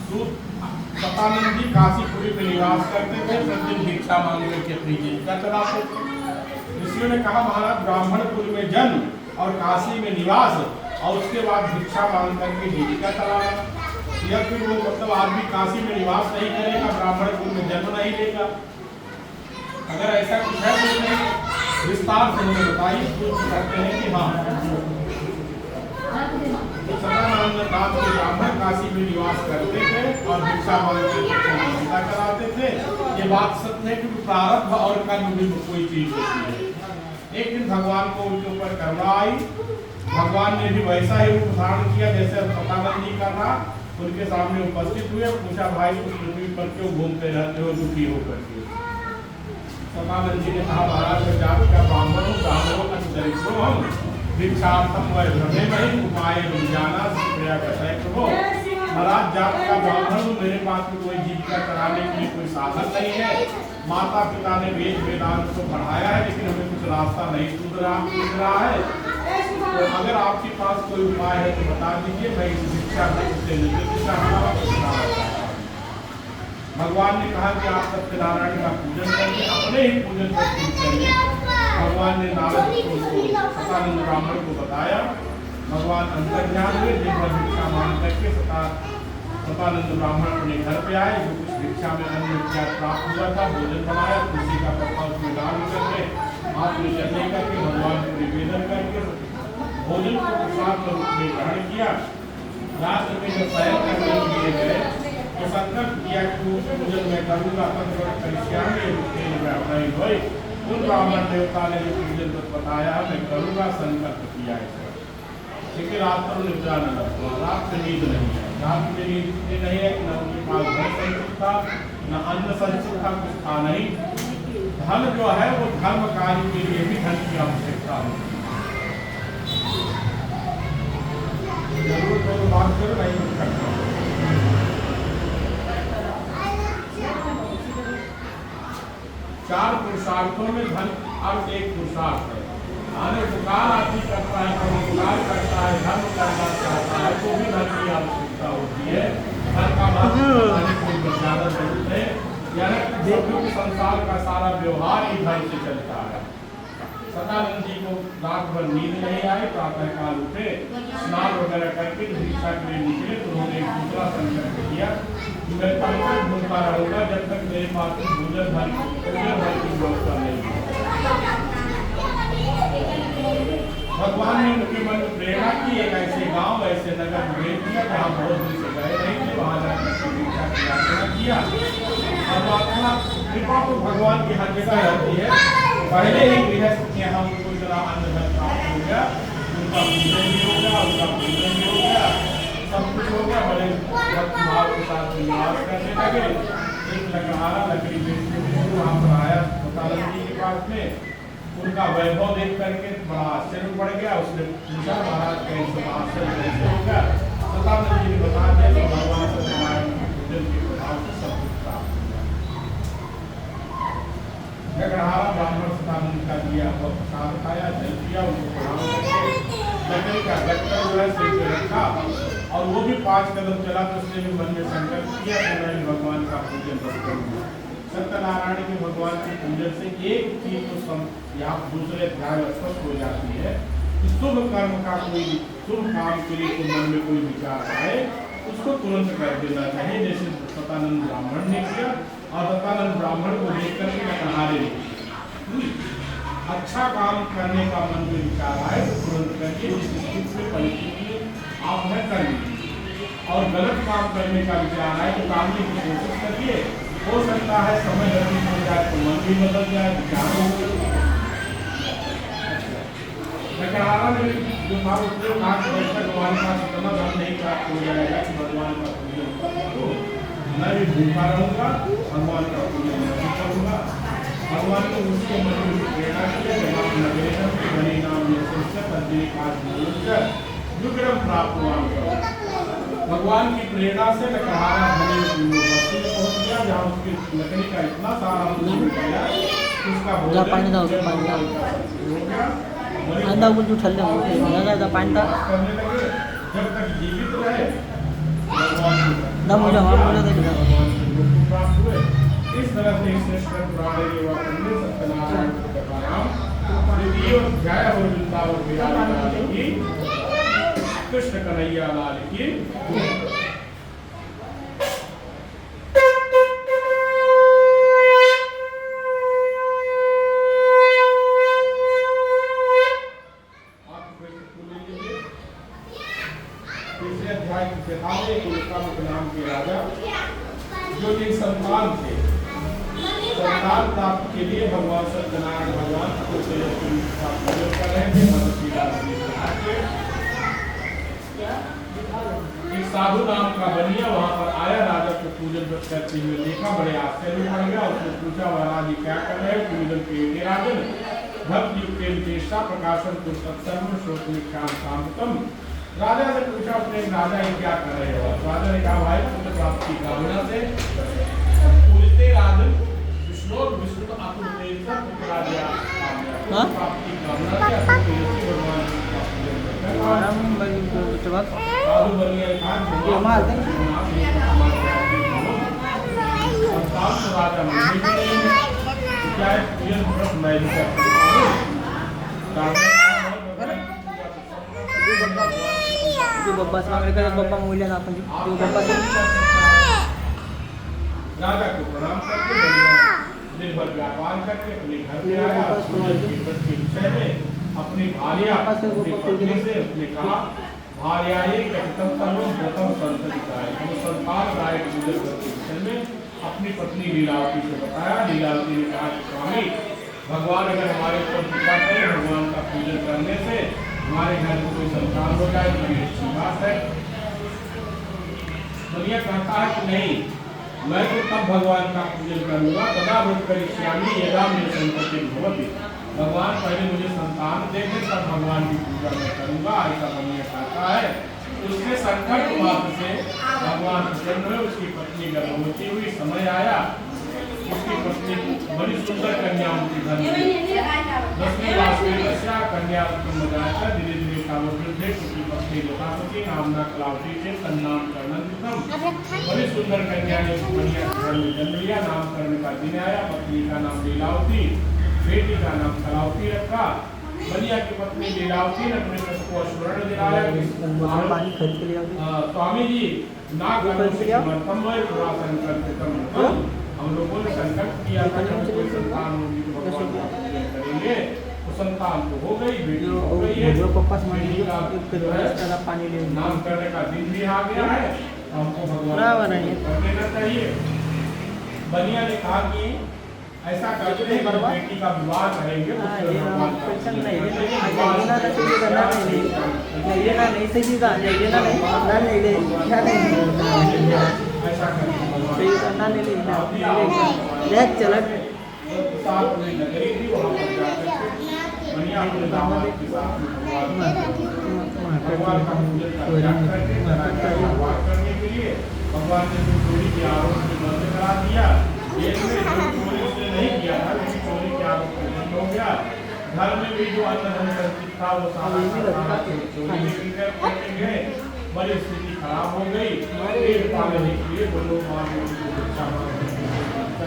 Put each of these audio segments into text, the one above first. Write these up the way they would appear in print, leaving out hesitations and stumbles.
सतानंद जी काशीपुरी में निवास करते थे, प्रतिदिन भिक्षा मांगने की अपनी जीविका चलाते थे। ऋषियों ने कहा महाराज ब्राह्मणपुर में जन्म और काशी में निवास और उसके बाद भिक्षा मांग करके जीविका चलाना, या फिर वो मतलब आदमी काशी में निवास नहीं करेगा, ब्राह्मणपुर में जन्म नहीं लेगा। अगर ऐसा कुछ है तो नहीं विस्तार से हमें बताइए। कहते हैं कि हाँ सदानंद नाथ के ब्राह्मण काशी में निवास करते थे और भिक्षा मांगते जीविका चलाते थे। ये बात सत्य है कि प्रारब्ध और कर्म भी कोई चीज होती है। एक दिन भगवान को उनके ऊपर करुणा आई, भगवान ने भी वैसा ही रूप धारण किया जैसे सदानंद जी कर रहा, उनके सामने उपस्थित हुए, पूछा भाई तुम पृथ्वी पर क्यों घूमते रहते हो दुखी होकर के। सदानंद जी ने कहा महाराज मैं जात का ब्राह्मण हूँ, ब्राह्मणों का चरित्र हम भिक्षार्थम वह भ्रमे में उपाय जाना प्रया करता है प्रभु। महाराज जात का ब्राह्मण हूँ, मेरे पास में कोई जीविका कराने के लिए कोई साधन नहीं है। माता पिता ने वेद वेदांत को पढ़ाया है लेकिन हमें कुछ रास्ता नहीं सूझ रहा है। तो अगर आपके पास कोई उपाय है तो बता दीजिए, मैं इस भिक्षा से भगवान ने कहा कि आप सत्यनारायण का पूजन करिए, अपने ही पूजन करिए। भगवान ने नारद को सतानंद ब्राह्मण को बताया। भगवान अंतर्ज्ञान हुए, दिन भर भिक्षा मांग करके सतानंद ब्राह्मण अपने घर पे आए। जो कुछ भिक्षा में अन्न इत्यादि प्राप्त हुआ था भोजन बनाया, तुलसी का पत्ता उसमें डाल करके हाथ में चलने करके भगवान को निवेदन करके भोजन को प्रसाद के रूप में ग्रहण किया। राष्ट्र में जब शयन करने के लिए गए तो संकल्प किया कि पूजन में करूँगा उन ब्राह्मण देवता ने जो पूजन को बताया मैं करूँगा, संकल्प किया है। लेकिन रात पर निद्रा न लगता, रात में नींद नहीं है। रात में नींद इसलिए नहीं है कि न उनके पास धन संचित था, न अन्न संचित था, कुछ था नहीं। धन जो है वो धर्म कार्य के लिए भी धन की आवश्यकता होती है। जरूर तो बात करो नहीं करता। चार पुरुषार्थों में धन अर्थ एक पुरुषार्थ है। आने पुकार आदमी करता है, पुकार करता है, धर्म करना चाहता है तो भी धन की आवश्यकता होती है। धन का कोई ज्यादा जरूरत है, यानी संसार का सारा व्यवहार ही धन से चलता है। सदानंद जी को रात भर नींद नहीं आई, प्रातः काल उठे, स्नान वगैरह करके भिक्षा के लिए निकले तो उन्होंने एक दूसरा संकल्प किया कि मैं तब तक घूमता रहूंगा जब तक मेरे पास भोजन भर की व्यवस्था नहीं है। भगवान ने उनके मन में प्रेरणा की, एक ऐसे गांव ऐसे नगर भेज दिया जहाँ बहुत दिन से गए नहीं थे, वहाँ जाकर भिक्षा की याचना किया। और कृपा तो भगवान की हर जगह रहती है। पहले ही गृहस्थ के यहाँ उनको इतना अन्न धन प्राप्त हो गया, उनका पूजन भी हो गया, उनका पूजन भी हो गया, सब कुछ हो गया। बड़े भक्तिभाव के साथ निवास करने लगे। एक लकड़हारा लकड़ी बेच के वहाँ पर आया सतानंद जी के पास में। उनका वैभव देख करके बड़ा आश्चर्य पड़ गया। उसने पूछा महाराज कैसे आश्चर्य कैसे हो गया। सतानंद जी ने बता दिया कि भगवान सत्यनारायण के पूजन के प्रभाव से सब कुछ प्राप्त हो गया। लकड़हारा ब्राह्मण सतानंद का दिया और प्रसाद खाया, जल पिया, उनको प्रणाम करके लकड़ी का गट्टा जो है सिर पे रखा और वो भी 5 कदम चला तो उसने भी मन में संकल्प किया कि मैं भगवान का पूजन बस करूँगा। सत्यनारायण के भगवान के पूजन से एक चीज तो यहाँ दूसरे ध्यान स्पष्ट हो जाती है कि शुभ कर्म का कोई शुभ काम के लिए तो मन में कोई विचार आए उसको तुरंत कर देना चाहिए, जैसे सतानंद ब्राह्मण ने किया। और सतानंद ब्राह्मण को देख करके नहारे नहीं, अच्छा काम करने का मन में विचार आए तो तुरंत करिए, जिस स्थिति में परिस्थिति आप है कर लीजिए। और गलत काम करने का विचार आए तो टालने की कोशिश करिए। हो सकता है समय व्यतीत हो जाए तो मन भी बदल जाए, विचार हो जाए। लकड़हारा ने जो था उसने कहा कि जब तक हमारे पास इतना धन नहीं प्राप्त हो जाएगा कि भगवान का पूजन करो, मैं भी भूखा रहूँगा, भगवान का पूजन नहीं करूँगा। भगवान ने उसके मन में प्रेरणा किया, जब आप नवेदन के बने नाम विक्रम प्राप्त हुआ। भगवान की प्रेरणा से लकड़हारा धनी बस्ती में पहुँच गया, जहाँ उसकी लकड़ी का इतना सारा मूल्य गया उसका भोजन हो गया। आधा कुछ उठल पानी जब तक जीवित रहे ना मुझे हमारा बोला था कि प्राप्त हुए। इस तरह से श्रेष्ठ पुराण एवं पंडित सत्यनारायण द्वितीय अध्याय और वृंदावन बिहारी लाल की कृष्ण कन्हैया लाल की नाम के राजा जो जिन संतान थे संतान प्राप्त के लिए भगवान सत्यनारायण भगवान को पूजन कर रहे थे। एक साधु नाम का बनिया वहां पर आया, राजा को पूजन करते हुए देखा, बड़े आश्चर्य में पड़ गया। उसने पूछा, महाराज जी क्या कर रहे हैं? पूजन के राजन भक्त युक्त चेष्टा प्रकाशन को सत्सर्व श्रोत निख्यान शांतम। राजा से पूछा उसने, राजा ये क्या कर रहे हो? राजा ने कहा, भाई पुत्र प्राप्ति कामना से पूजते राजन विष्णु विष्णु अतुल तेज पुत्र राजा प्राप्ति कामना से अतुल तेज भगवान का पूजन करते हैं। साधु बनिया खान संतान तो राजा नहीं क्या है पूजन व्रत नहीं करते। जो बब्बा से मांग रहे बब्बा मूल्य ना अपन जो बब्बा से राजा को प्रणाम करके दिन भर व्यापार करके अपने घर में आया। के विषय में अपनी भार्या से उसने कहा, भार्या प्रथम संततिकाय हम संतान राय पूजन करके विषय में अपनी पत्नी लीलावती से बताया। लीलावती ने कहा, स्वामी भगवान अगर हमारे ऊपर कृपा करें, भगवान का पूजन करने से हमारे घर में कोई संतान हो जाए तो ये अच्छी बात है। दुनिया कहता है कि नहीं, मैं तो तब भगवान का पूजन करूंगा तदा व्रत करिष्यामि यदा मे संतति भवति। भगवान पहले मुझे संतान देंगे तब भगवान की पूजा मैं करूंगा, ऐसा दुनिया कहता है। उसके संकल्प मात्र से भगवान प्रसन्न हुए। उसकी पत्नी गर्भवती हुई, समय आया उसकी पत्नी बड़ी सुंदर कन्या उनकी घर में 10वीं क्लास में बच्चा कन्या उत्पन्न कराकर धीरे धीरे कामोद्ध उसकी पत्नी लोकापति नामना कलावती से तन्नाम कर्णम। बड़ी सुंदर कन्या ने कन्या घर में जन्म लिया। नामकरण का दिन आया, पत्नी का नाम लीलावती, बेटी का नाम कलावती रखा। बनिया की पत्नी लीलावती ने अपने पुत्र को स्वर्ण दिलाया। स्वामी जी ना थोड़ा संकल्प हम लोगों ने संकल्प किया था कि कोई संतान होगी तो भगवान का पूजन करेंगे। तो संतान तो हो गई, बेटी हो गई है, पानी ले नाम करने का दिन भी आ गया है, हमको भगवान कर लेना चाहिए। बनिया ने कहा कि ऐसा करते हैं बेटी का विवाह करेंगे, ऐसा चला साथ में नगरी थी, वहाँ पर जाकर बनिया अपने दामाद के साथ भगवान का पूजन करने के लिए भगवान ने चोरी के आरोप में बंद करा दिया। चोरी उसने नहीं किया था, लेकिन चोरी के आरोप में बंद हो गया। घर में भी जो अन्न धन संचित था वो सारा चोरी करके गए। बड़ी स्थिति खराब हो गई। पेट पालने के लिए दोनों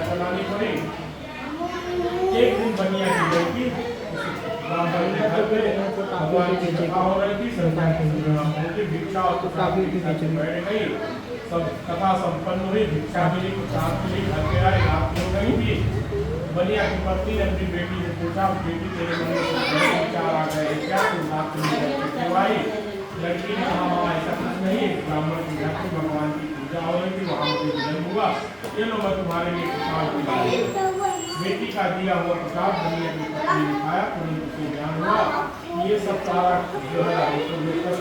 चलानी पड़ी। एक दिन बनिया की लड़की ब्राह्मण के घर पे भगवान की कथा हो रही थी, भिक्षा बैठ गई। सब कथा संपन्न हुई, भिक्षा मिली, प्रसाद मिली, घर पे आए, रात हो गई थी। बनिया की पत्नी ने अपनी बेटी से पूछा, बेटी तेरे मन में विचार आ गए क्या? तुम रात में आई? लड़की ने कहा, ऐसा कुछ नहीं, ब्राह्मण के घर पे भगवान की पूजा हो रही थी, वहाँ मुझे जन्म हुआ, ये लो मैं तुम्हारे लिए प्रसाद दिलाऊं। बेटी का दिया हुआ प्रसाद बनिया की पत्नी ने खाया। तुरंत उसे ज्ञान हुआ कि ये सब सारा जो है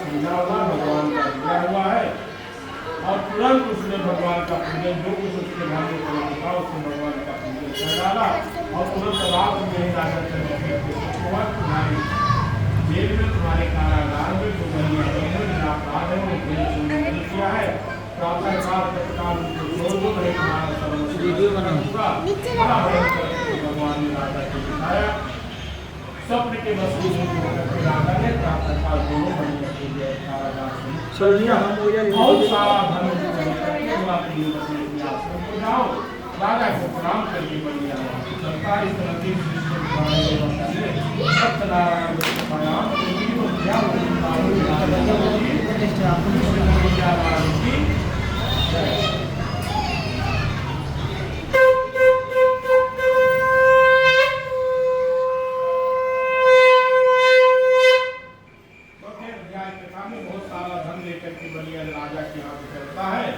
पूजा हुआ, भगवान का दिया हुआ है। और तुरंत उसने भगवान का पूजन, जो कुछ उसके घर में करना था उसने भगवान का पूजन कर डाला। और तुरंत रात में ही राजा चंद्रशेखर तुम्हारी जेल में, तुम्हारे कारागार में जो बनिया अपराध है वो किया है, प्रातः काल तत्काल उनको छोड़ दो, नहीं तुम्हारा सर्वस्व भगवान ने राजा को दिखाया। स्वप्न के वस्तु करके राजा ने प्राप्त था दोनों बनिया के लिए कारागार चलिए हम हो जाए बहुत सारा धन आश्रम को जाओ, राजा को प्रणाम करके बनिया सरकारी सत्यनारायण राजा के यहाँ चलता है।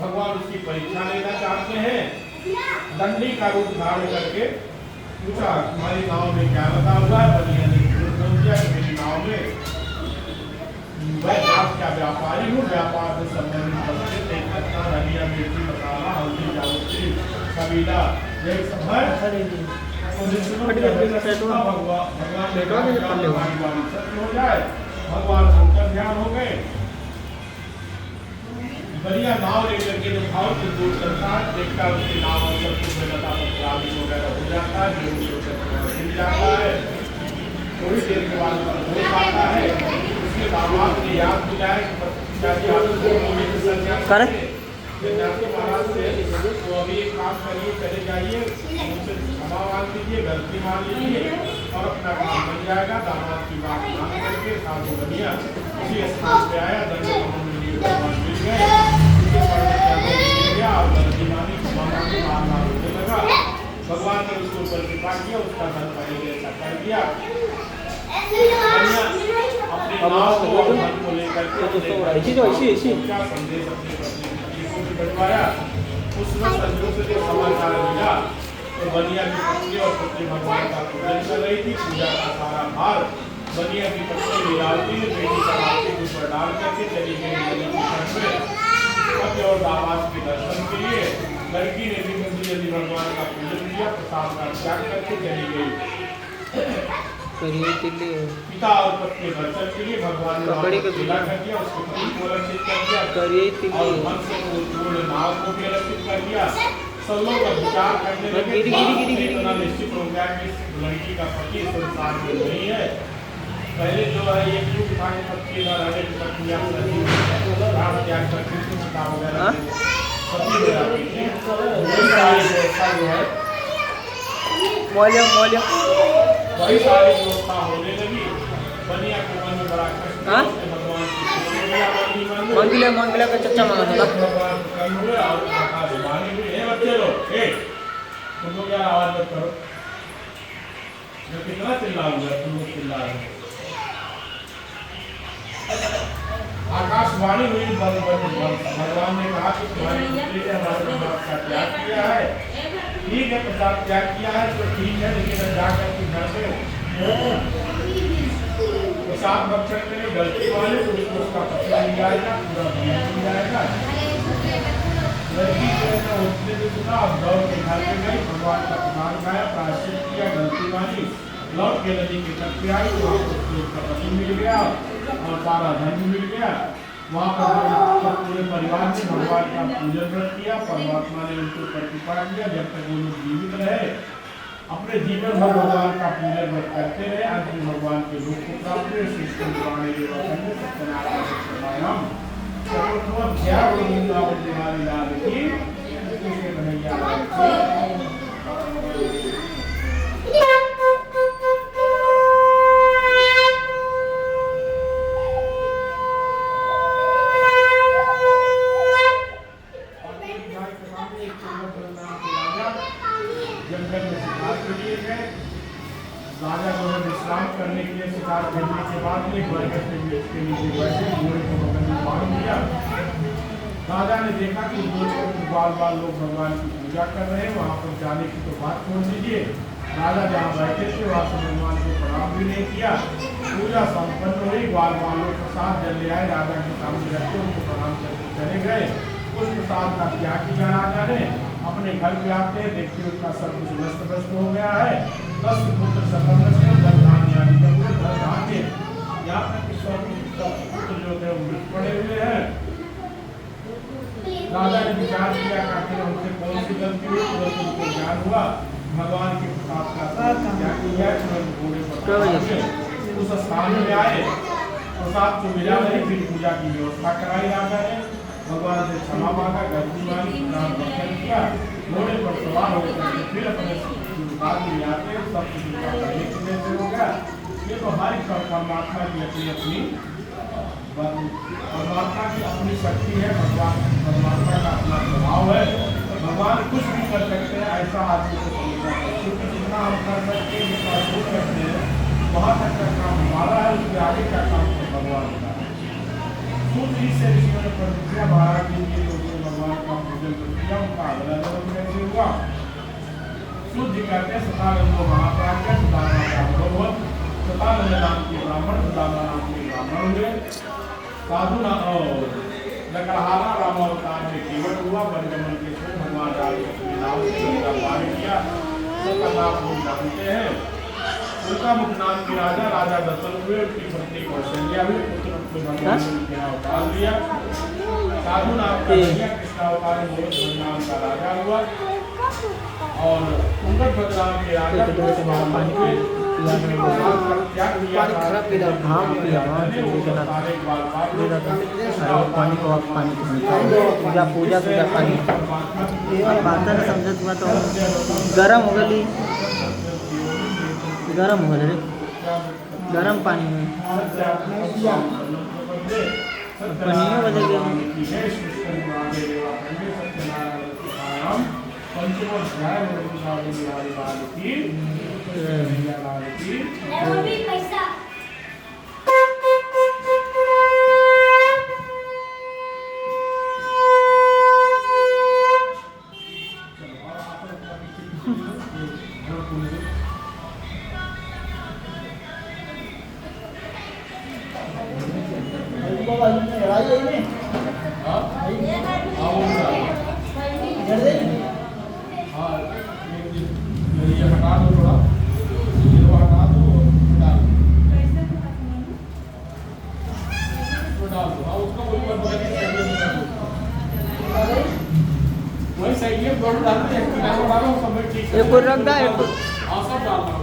भगवान उसकी परीक्षा लेना चाहते हैं। दंडी का रूप धारण करके पूछा तुम्हारी गांव में क्या बता हुआ है। बनिया ने बोल दिया कि मेरी गांव में मैं आप क्या व्यापारी हूँ, व्यापार से संबंधित वस्तुएं तेज पत्ता, धनिया, मिर्ची, मसाला, हल्दी, जावित्री, कबीला ये सब है। हो जाए भगवान शंकर ध्यान हो गए। बढ़िया नाव लेकर के जो भाव से दूर करता है, देखता है उसके नाव और सब कुछ लता पत्रादि वगैरह हो जाता है, मिल जाता है। थोड़ी देर के बाद हो पाता है। उसके दामाद ने याद दिलाया महाराज से तो अभी एक काम करिए, चले जाइए, उनसे क्षमा मांग लीजिए, गलती मान लीजिए और अपना काम बन जाएगा। दामाद की बात मान करके साधु बनिया उसी स्थान पे आया। दंड मिल गए और गलतीमानी होने लगा। भगवान ने उसको ऊपर कृपा किया, उसका धन पहले ऐसा कर दिया। अपने नाव को और धन को लेकर के क्या संदेश अपने को बढ़वाया। उस संजोग से जो समाचार मिला तो बनिया की पत्नी और पुत्री भगवान का पूजन कर रही थी। पूजा का सारा भार बनिया की पत्नी लीलावती ने बेटी का हाथ के ऊपर डाल करके चली गई और दामाद के दर्शन के लिए। लड़की ने भी जल्दी भगवान का पूजन किया, प्रसाद का त्याग करके चली गई। पिता और पत्नी दर्शन के लिए भगवान ने पूजा कर दिया, उसको पति को अलक्षित कर दिया और मन से पूर्ण नाव को भी अलक्षित कर दिया। सब लोग विचार करने लगे, इतना निश्चित हो गया कि लड़की का पति संसार में नहीं है। पहले जो है ये युग था कि पत्नी न रहने की प्रक्रिया राम त्याग करके पिता वगैरह पति हो जाती थी। व्यवस्था जो है वही सारी व्यवस्था होने लगी। बनिया के मन में बड़ा कष्ट भगवान की मंगला का चच्चा मांगा था और बच्चे लोग तुम लोग यार आवाज मत करो, जो कितना चिल्लाऊंगा तुम लोग चिल्ला रहे। आकाशवाणी हुई भगवान ने कहा कि तुम्हारी पुत्री ने हमारे प्रसाद का त्याग किया है। ठीक है, प्रसाद त्याग किया है तो ठीक है, लेकिन जाकर के घर पे प्रसाद भक्षण करें गलती वाले तो उसको उसका पत्र मिल जाएगा, पूरा मिल जाएगा। लड़की को उसने भी सुना और दौड़ के घर पे गई, भगवान का प्रसाद खाया, प्रायश्चित किया, गलती मानी, लौट के नदी के तट पे आई। वहाँ उसको उसका पति मिल गया और सारा धन मिल गया। वहाँ पर पूरे परिवार ने भगवान का पूजन व्रत किया। परमात्मा ने उनको कृपा किया, जब तक वो लोग जीवित रहे अपने जीवन भर भगवान का पूजन व्रत करते रहे। अंत में भगवान के रूप को प्राप्त हुए। श्री पुराणे सत्यनारायण जंगल में शिकार के लिए गए। राजा जो है विश्राम करने के लिए शिकार करने के बाद में इसके नीचे बैठे, घोड़े को बगल में बांध दिया। राजा ने देखा कि बाल बाल लोग भगवान की पूजा कर रहे हैं, वहाँ पर जाने की तो बात छोड़ दीजिए। राजा जहाँ बैठे थे वहाँ से भगवान को प्रणाम भी नहीं किया। पूजा संपन्न हुई, बाल बालों के साथ जल ले आए, राजा के सामने रखे, उनको प्रणाम करके चले गए। उस प्रसाद का क्या किया राजा ने, अपने घर पे आते हैं, देखते उसका सब कुछ नष्ट भ्रष्ट हो गया है। 10 पुत्र सफल धान्य यहाँ तक कि 100 पुत्र जो थे वो मृत पड़े हुए हैं। राजा ने विचार किया कि उनसे कौन सी गलती हुई, तुरंत उनको ज्ञान हुआ भगवान के प्रसाद का क्या किया तुरंत घोड़े पर क्या वजह से? उस स्थान में आए, प्रसाद को मिला नहीं, फिर पूजा की व्यवस्था कराई राजा ने। भगवान से क्षमा मांगा, गलती मांगी, प्रणाम दर्शन किया, घोड़े पर सवार होकर फिर अपने बाद में आते सब कुछ उनका पहले से हो गया। ये तो हर एक परमात्मा की अपनी परमात्मा की अपनी शक्ति है, भगवान परमात्मा का अपना स्वभाव है। भगवान कुछ भी कर सकते हैं, ऐसा आदमी को समझना है, क्योंकि जितना हम कर सकते हैं, जितना हम करते हैं, वहाँ तक का काम हमारा है, उसके आगे का काम तो भगवान का है। सूत जी से ऋषियों ने प्रतिज्ञा महाराज के लिए लोगों ने भगवान का पूजन किया, उनका अगला जन्म कैसे हुआ। सूत जी कहते हैं सतानंद महाप्राज्ञ सदानंद नाम के ब्राह्मण, सदानंद नाम के ब्राह्मण हुए। साधु लकड़हारा रामावतार में केवट हुआ, बनगमन के समय भगवान राम ने अपने नाम से उनका पालन किया, सबका नाम हम जानते हैं। उनका मुख नाम के राजा राजा दशरथ हुए, उनकी पत्नी कौशल्या हुई, पुत्र में भगवान ने उनके नाम अवतार लिया। साधु नाम का कृष्णावतार में नाम का राजा हुआ, और तुंगत बदनाम के राजा पानी को आप पानी पूजा पूजा पूजा पानी बात ना समझत हुआ तो गरम हो गई, गरम हो गई गरम पानी में पनियों बदल गया। पैसा वही सही है, दोनों डालते हैं, एक डालो सब ठीक है। एक और रख दा, एक हाँ सब डालना।